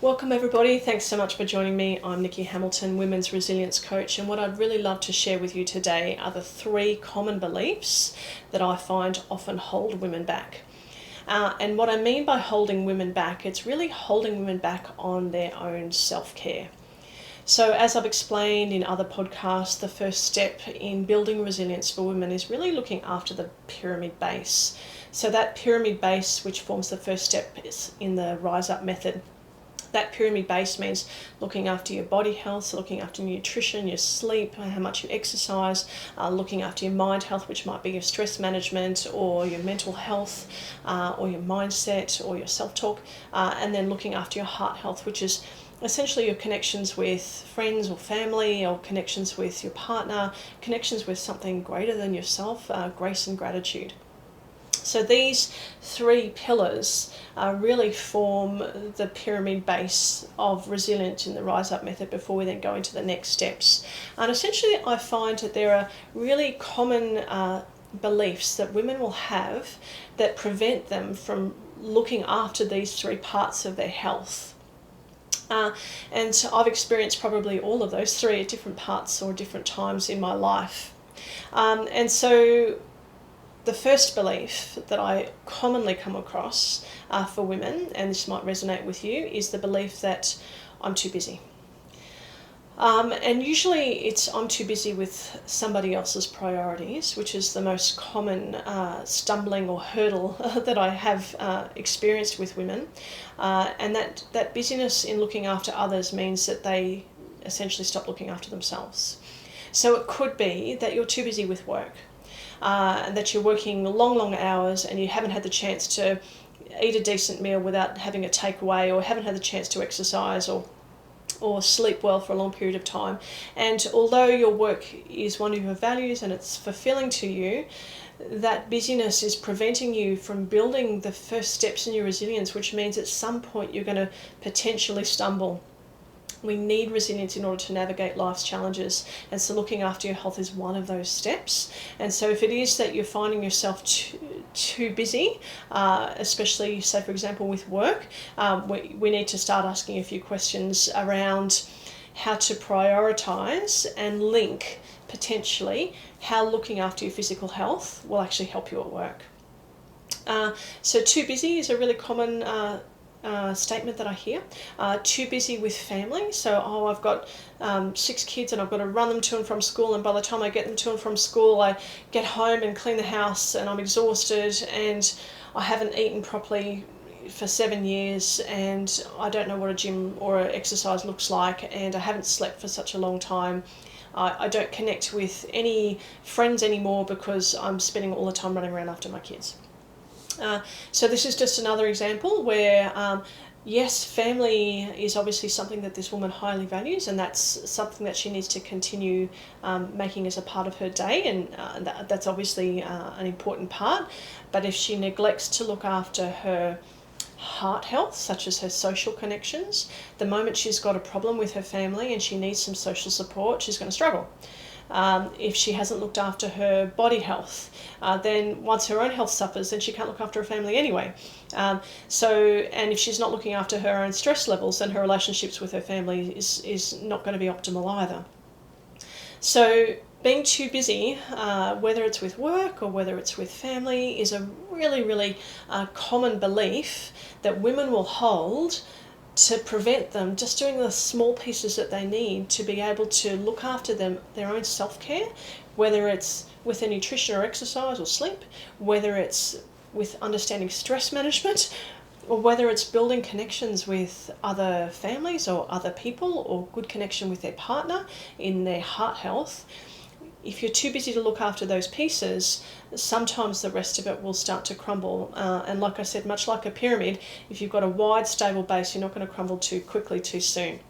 Welcome everybody, thanks so much for joining me. I'm Nikki Hamilton, Women's Resilience Coach, and what I'd really love to share with you today are the 3 common beliefs that I find often hold women back. And what I mean by holding women back, it's really holding women back on their own self-care. So as I've explained in other podcasts, the first step in building resilience for women is really looking after the pyramid base. So that pyramid base, which forms the first step, is in the Rise Up method. That pyramid base means looking after your body health, so looking after nutrition, your sleep, how much you exercise, looking after your mind health, which might be your stress management or your mental health or your mindset or your self-talk, and then looking after your heart health, which is essentially your connections with friends or family, or connections with your partner, connections with something greater than yourself, grace and gratitude. So these 3 pillars really form the pyramid base of resilience in the Rise Up method before we then go into the next steps. And essentially I find that there are really common beliefs that women will have that prevent them from looking after these 3 parts of their health. And so I've experienced probably all of those 3 at different parts or different times in my life. And so the first belief that I commonly come across for women, and this might resonate with you, is the belief that I'm too busy. And usually it's I'm too busy with somebody else's priorities, which is the most common stumbling or hurdle that I have experienced with women. And that busyness in looking after others means that they essentially stop looking after themselves. So it could be that you're too busy with work. And that you're working long hours and you haven't had the chance to eat a decent meal without having a takeaway, or haven't had the chance to exercise or sleep well for a long period of time. And although your work is one of your values and it's fulfilling to you, that busyness is preventing you from building the first steps in your resilience, which means at some point you're going to potentially stumble. We need resilience in order to navigate life's challenges, and so looking after your health is one of those steps. And so if it is that you're finding yourself too busy, especially say for example with work, we need to start asking a few questions around how to prioritize and link potentially how looking after your physical health will actually help you at work. So too busy is a really common statement that I hear. Too busy with family, so I've got 6 kids and I've got to run them to and from school, and by the time I get them to and from school I get home and clean the house and I'm exhausted and I haven't eaten properly for 7 years and I don't know what a gym or exercise looks like, and I haven't slept for such a long time. I don't connect with any friends anymore because I'm spending all the time running around after my kids. So this is just another example where, yes, family is obviously something that this woman highly values, and that's something that she needs to continue making as a part of her day, and that's obviously an important part. But if she neglects to look after her heart health, such as her social connections, the moment she's got a problem with her family and she needs some social support, she's going to struggle. If she hasn't looked after her body health, then once her own health suffers, then she can't look after her family anyway. And if she's not looking after her own stress levels, then her relationships with her family is not going to be optimal either. So being too busy, whether it's with work or whether it's with family, is a really common belief that women will hold to prevent them just doing the small pieces that they need to be able to look after their own self-care, whether it's with their nutrition or exercise or sleep, whether it's with understanding stress management, or whether it's building connections with other families or other people, or good connection with their partner in their heart health. If you're too busy to look after those pieces, sometimes the rest of it will start to crumble. And like I said, much like a pyramid, if you've got a wide, stable base, you're not going to crumble too quickly, too soon.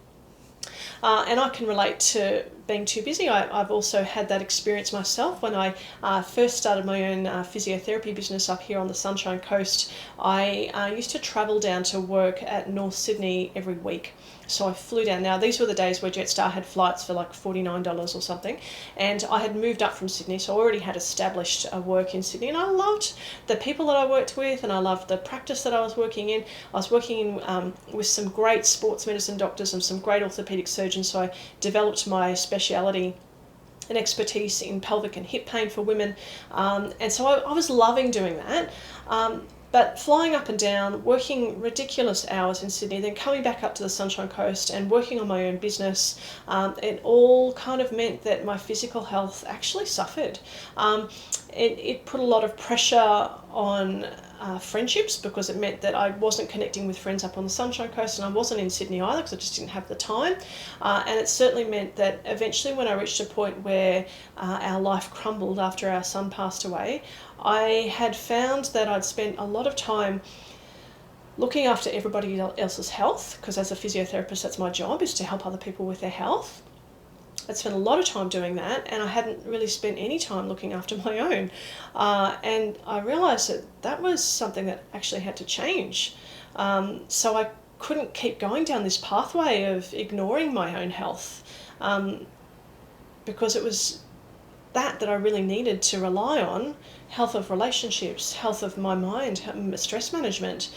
And I can relate to being too busy. I've also had that experience myself. When I first started my own physiotherapy business up here on the Sunshine Coast, I used to travel down to work at North Sydney every week. So I flew down. Now, these were the days where Jetstar had flights for like $49 or something. And I had moved up from Sydney, so I already had established work in Sydney. And I loved the people that I worked with, and I loved the practice that I was working in. I was working with some great sports medicine doctors and some great orthopaedic surgeons, so I developed my speciality and expertise in pelvic and hip pain for women. And so I was loving doing that. But flying up and down, working ridiculous hours in Sydney, then coming back up to the Sunshine Coast and working on my own business, it all kind of meant that my physical health actually suffered. It put a lot of pressure on friendships, because it meant that I wasn't connecting with friends up on the Sunshine Coast, and I wasn't in Sydney either because I just didn't have the time. And it certainly meant that eventually, when I reached a point where our life crumbled after our son passed away, I had found that I'd spent a lot of time looking after everybody else's health, because as a physiotherapist, that's my job, is to help other people with their health. I'd spent a lot of time doing that, and I hadn't really spent any time looking after my own. And I realised that that was something that actually had to change. So I couldn't keep going down this pathway of ignoring my own health, because it was that I really needed to rely on. Health of relationships, health of my mind, stress management,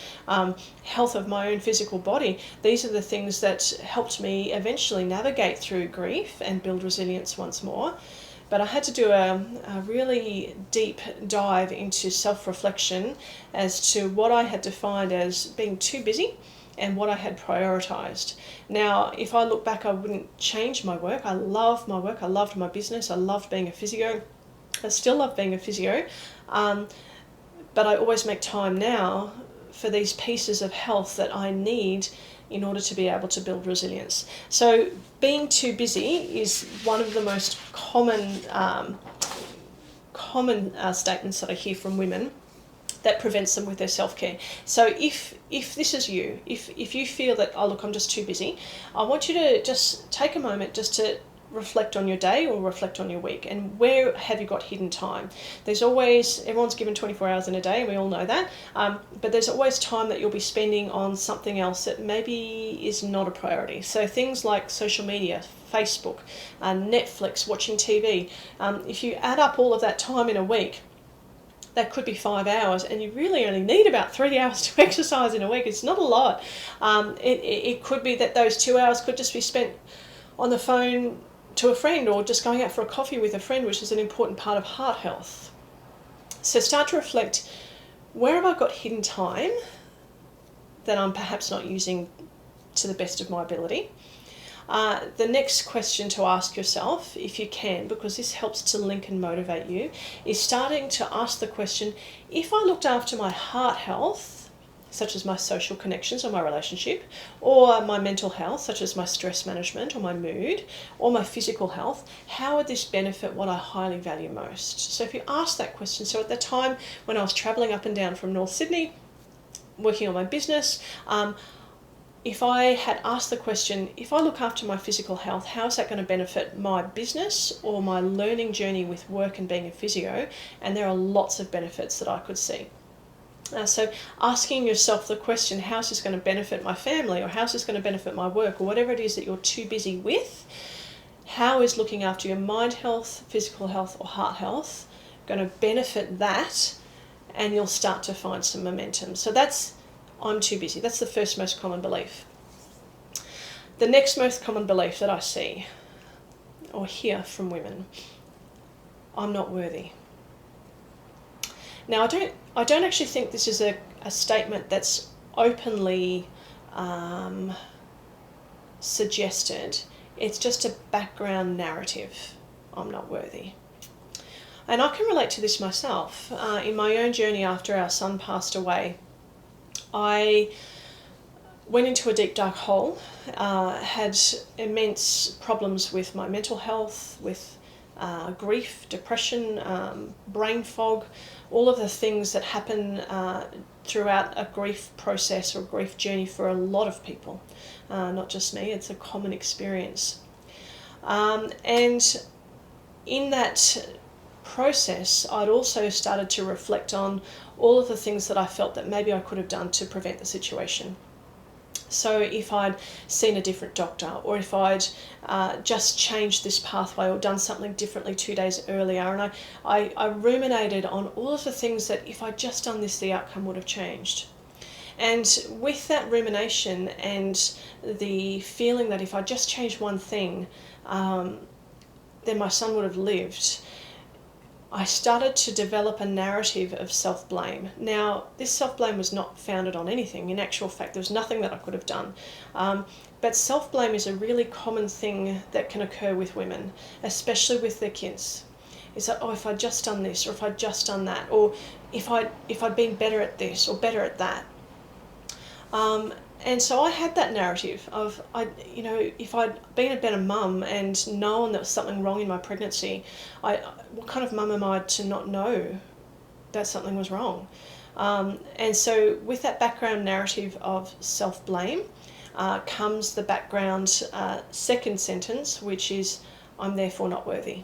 health of my own physical body. These are the things that helped me eventually navigate through grief and build resilience once more. But I had to do a really deep dive into self-reflection as to what I had defined as being too busy and what I had prioritised. Now, if I look back, I wouldn't change my work. I love my work. I loved my business. I loved being a physio. I still love being a physio. But I always make time now for these pieces of health that I need in order to be able to build resilience. So being too busy is one of the most common statements that I hear from women that prevents them with their self-care. So if this is you, if you feel that, oh look, I'm just too busy, I want you to just take a moment just to reflect on your day or reflect on your week, and where have you got hidden time. There's always, everyone's given 24 hours in a day, and we all know that, but there's always time that you'll be spending on something else that maybe is not a priority. So things like social media, Facebook, Netflix, watching TV, if you add up all of that time in a week, that could be 5 hours, and you really only need about 3 hours to exercise in a week. It's not a lot. It could be that those 2 hours could just be spent on the phone to a friend, or just going out for a coffee with a friend, which is an important part of heart health. So start to reflect, where have I got hidden time that I'm perhaps not using to the best of my ability? The next question to ask yourself, if you can, because this helps to link and motivate you, is starting to ask the question, if I looked after my heart health, such as my social connections or my relationship, or my mental health, such as my stress management or my mood, or my physical health, how would this benefit what I highly value most? So if you ask that question, so at the time when I was travelling up and down from North Sydney, working on my business, if I had asked the question, if I look after my physical health, how is that going to benefit my business or my learning journey with work and being a physio? And there are lots of benefits that I could see. So asking yourself the question, how is this going to benefit my family, or how is this going to benefit my work, or whatever it is that you're too busy with, how is looking after your mind health, physical health, or heart health going to benefit that? And you'll start to find some momentum. So that's, I'm too busy. That's the first most common belief. The next most common belief that I see or hear from women, I'm not worthy. Now, I don't actually think this is a statement that's openly suggested. It's just a background narrative. I'm not worthy. And I can relate to this myself. In my own journey after our son passed away, I went into a deep dark hole, had immense problems with my mental health, with grief, depression, brain fog, all of the things that happen throughout a grief process or grief journey for a lot of people, not just me. It's a common experience. And in that process, I'd also started to reflect on all of the things that I felt that maybe I could have done to prevent the situation. So if I'd seen a different doctor, or if I'd just changed this pathway or done something differently 2 days earlier, and I ruminated on all of the things that if I'd just done this, the outcome would have changed. And with that rumination and the feeling that if I just changed one thing, then my son would have lived, I started to develop a narrative of self-blame. Now, this self-blame was not founded on anything. In actual fact, there was nothing that I could have done. But self-blame is a really common thing that can occur with women, especially with their kids. It's like, oh, if I'd just done this, or if I'd just done that, or if I'd been better at this or better at that. And so I had that narrative of, if I'd been a better mum and known there was something wrong in my pregnancy, what kind of mum am I to not know that something was wrong? And so with that background narrative of self-blame comes the background second sentence, which is, I'm therefore not worthy.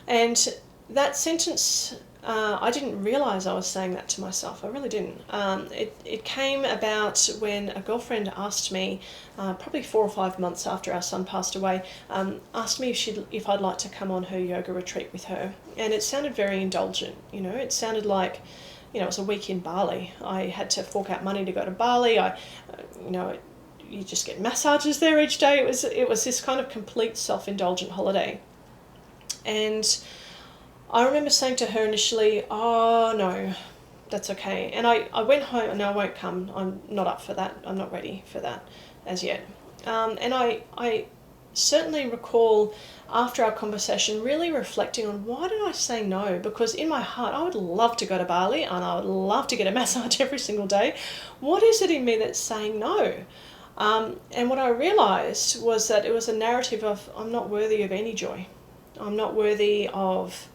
And that sentence, I didn't realise I was saying that to myself. I really didn't. It came about when a girlfriend asked me, probably 4 or 5 months after our son passed away, asked me if I'd like to come on her yoga retreat with her. And it sounded very indulgent, It sounded like, it was a week in Bali. I had to fork out money to go to Bali. You just get massages there each day. It was this kind of complete self-indulgent holiday. And I remember saying to her initially, oh no, that's okay. And I went home, no, I won't come. I'm not up for that. I'm not ready for that as yet. And I certainly recall after our conversation really reflecting on, why did I say no? Because in my heart, I would love to go to Bali and I would love to get a massage every single day. What is it in me that's saying no? And what I realised was that it was a narrative of, I'm not worthy of any joy. I'm not worthy of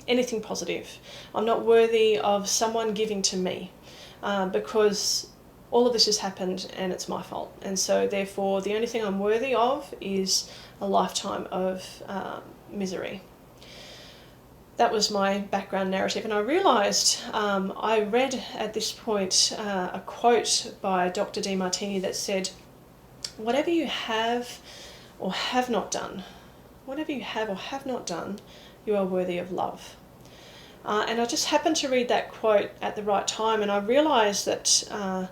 anything positive. I'm not worthy of someone giving to me because all of this has happened and it's my fault. And so therefore the only thing I'm worthy of is a lifetime of misery. That was my background narrative. And I realised, I read at this point a quote by Dr. Demartini that said, whatever you have or have not done, you are worthy of love. And I just happened to read that quote at the right time, and I realised that I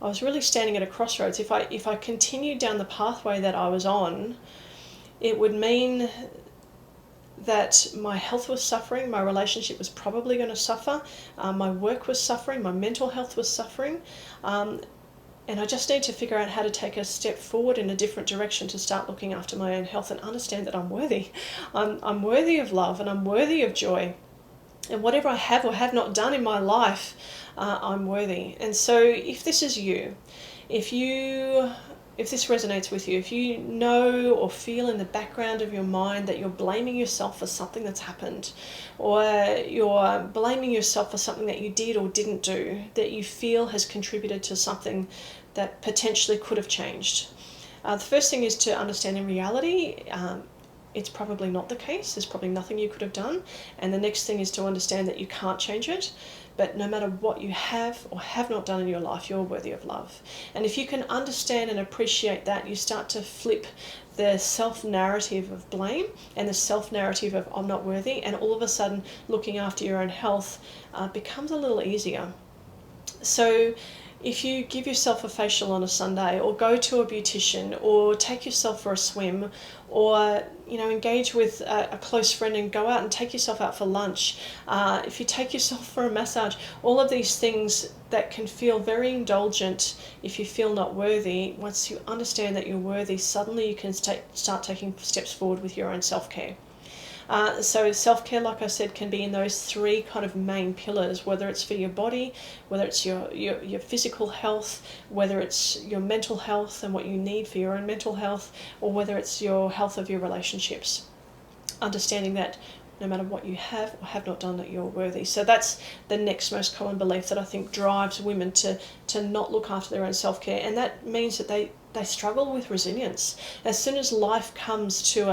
was really standing at a crossroads. If I continued down the pathway that I was on, it would mean that my health was suffering, my relationship was probably going to suffer, my work was suffering, my mental health was suffering, and I just need to figure out how to take a step forward in a different direction to start looking after my own health and understand that I'm worthy. I'm worthy of love and I'm worthy of joy. And whatever I have or have not done in my life, I'm worthy. And so if this is you, if this resonates with you, if you know or feel in the background of your mind that you're blaming yourself for something that's happened, or you're blaming yourself for something that you did or didn't do, that you feel has contributed to something that potentially could have changed, the first thing is to understand in reality, it's probably not the case. There's probably nothing you could have done. And the next thing is to understand that you can't change it. But no matter what you have or have not done in your life, you're worthy of love. And if you can understand and appreciate that, you start to flip the self-narrative of blame and the self-narrative of I'm not worthy, and all of a sudden looking after your own health becomes a little easier. So if you give yourself a facial on a Sunday, or go to a beautician, or take yourself for a swim, or engage with a close friend and go out and take yourself out for lunch, if you take yourself for a massage, all of these things that can feel very indulgent if you feel not worthy, once you understand that you're worthy, suddenly you can start taking steps forward with your own self-care. So self-care, like I said, can be in those three kind of main pillars, whether it's for your body, whether it's your physical health, whether it's your mental health and what you need for your own mental health, or whether it's your health of your relationships. Understanding that no matter what you have or have not done, that you're worthy. So that's the next most common belief that I think drives women to not look after their own self-care. And that means that they struggle with resilience. As soon as life comes to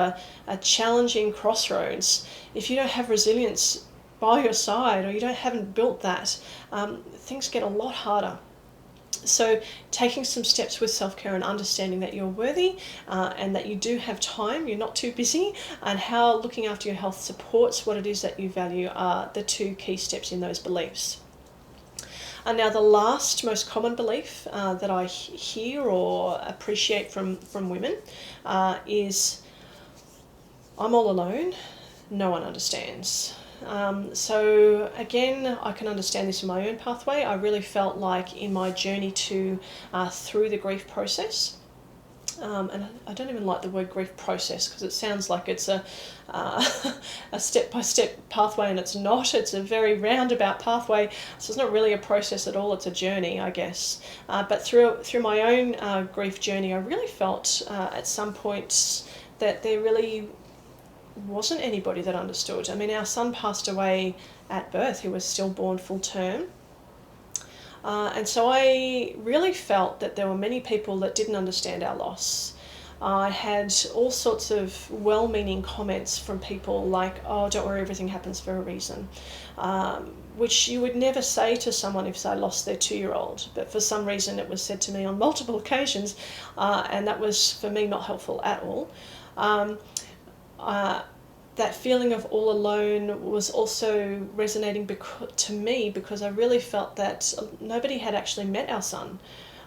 a challenging crossroads, if you don't have resilience by your side, or you haven't built that, things get a lot harder. So taking some steps with self-care and understanding that you're worthy, and that you do have time, you're not too busy, and how looking after your health supports what it is that you value are the two key steps in those beliefs. And now the last most common belief that I hear or appreciate from women is, I'm all alone, no one understands. So again, I can understand this in my own pathway. I really felt like in my journey through the grief process, and I don't even like the word grief process because it sounds like it's a step-by-step pathway, and it's not. It's a very roundabout pathway, so it's not really a process at all. It's a journey, I guess. But through my own grief journey, I really felt at some points that there really wasn't anybody that understood. I mean, our son passed away at birth. He was stillborn full term. And so I really felt that there were many people that didn't understand our loss. I had all sorts of well-meaning comments from people like, oh, don't worry, everything happens for a reason, which you would never say to someone if they lost their 2-year-old. But for some reason it was said to me on multiple occasions, and that was, for me, not helpful at all. That feeling of all alone was also resonating to me because I really felt that nobody had actually met our son.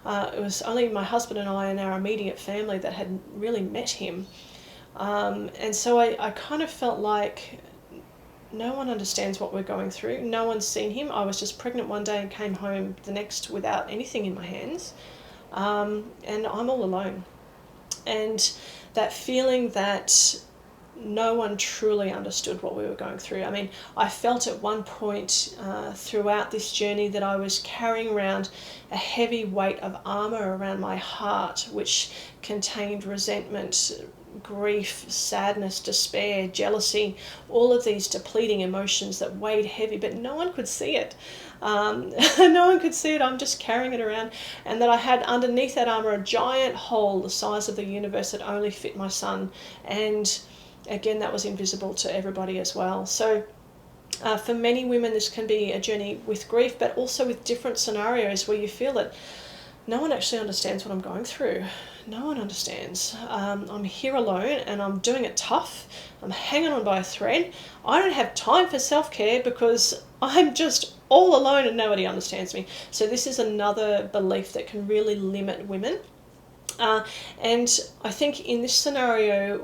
It was only my husband and I and our immediate family that had really met him. And so I kind of felt like no one understands what we're going through. No one's seen him. I was just pregnant one day and came home the next without anything in my hands. And I'm all alone. And that feeling that no one truly understood what we were going through. I mean, I felt at one point throughout this journey that I was carrying around a heavy weight of armor around my heart, which contained resentment, grief, sadness, despair, jealousy, all of these depleting emotions that weighed heavy, but no one could see it. No one could see it. I'm just carrying it around, and that I had underneath that armor a giant hole the size of the universe that only fit my son, and again, that was invisible to everybody as well. So for many women, this can be a journey with grief, but also with different scenarios where you feel that no one actually understands what I'm going through. No one understands. I'm here alone and I'm doing it tough. I'm hanging on by a thread. I don't have time for self-care because I'm just all alone and nobody understands me. So this is another belief that can really limit women. And I think in this scenario,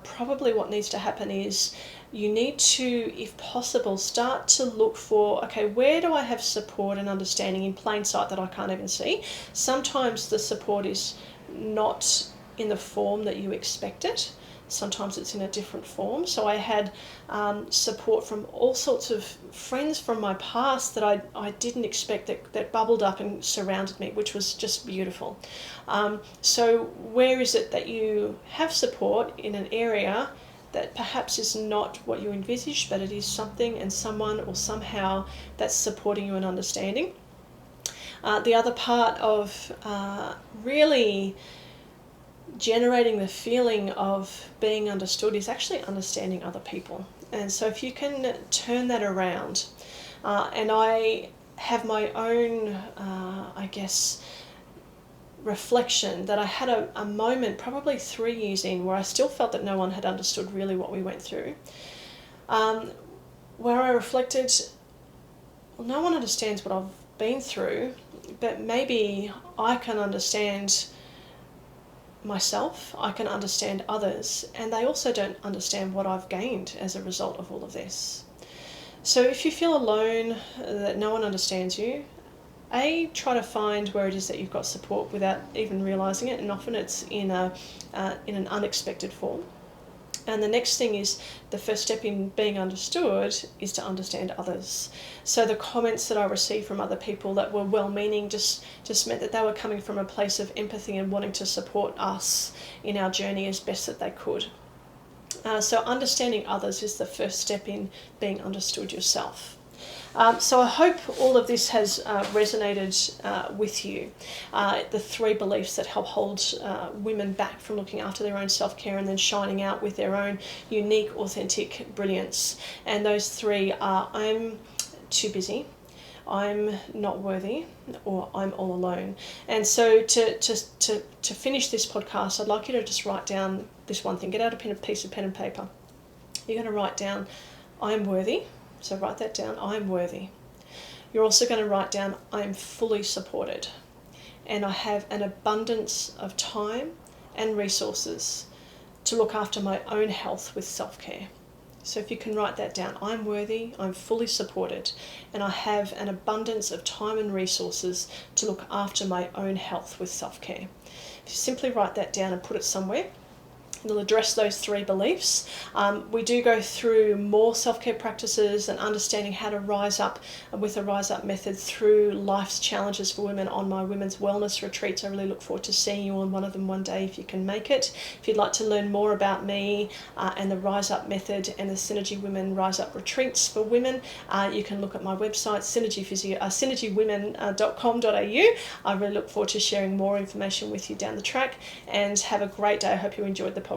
probably what needs to happen is you need to, if possible, start to look for, okay, where do I have support and understanding in plain sight that I can't even see? Sometimes the support is not in the form that you expect it. Sometimes it's in a different form. So I had support from all sorts of friends from my past that I didn't expect that bubbled up and surrounded me, which was just beautiful. So where is it that you have support in an area that perhaps is not what you envisaged, but it is something and someone or somehow that's supporting you and understanding? The other part of really generating the feeling of being understood is actually understanding other people. And so if you can turn that around, and I have my own, I guess, reflection that I had a moment probably 3 years in where I still felt that no one had understood really what we went through, where I reflected, well, no one understands what I've been through, but maybe I can understand myself, I can understand others, and they also don't understand what I've gained as a result of all of this. So if you feel alone, that no one understands you, try to find where it is that you've got support without even realising it, and often it's in an unexpected form. And the next thing is, the first step in being understood is to understand others. So the comments that I received from other people that were well-meaning just meant that they were coming from a place of empathy and wanting to support us in our journey as best that they could. So understanding others is the first step in being understood yourself. So I hope all of this has resonated with you. The 3 beliefs that help hold women back from looking after their own self-care and then shining out with their own unique, authentic brilliance. And those 3 are: I'm too busy, I'm not worthy, or I'm all alone. And so to finish this podcast, I'd like you to just write down this one thing. Get out a piece of pen and paper. You're going to write down, I'm worthy. So write that down, I'm worthy. You're also going to write down, I'm fully supported. And I have an abundance of time and resources to look after my own health with self-care. So if you can write that down, I'm worthy, I'm fully supported, and I have an abundance of time and resources to look after my own health with self-care. If you simply write that down and put it somewhere, it'll address those 3 beliefs. We do go through more self-care practices and understanding how to rise up with a Rise Up method through life's challenges for women on my women's wellness retreats. I really look forward to seeing you on one of them one day if you can make it. If you'd like to learn more about me and the Rise Up method and the Synergy Women Rise Up retreats for women, you can look at my website, synergywomen.com.au. I really look forward to sharing more information with you down the track, and have a great day. I hope you enjoyed the podcast.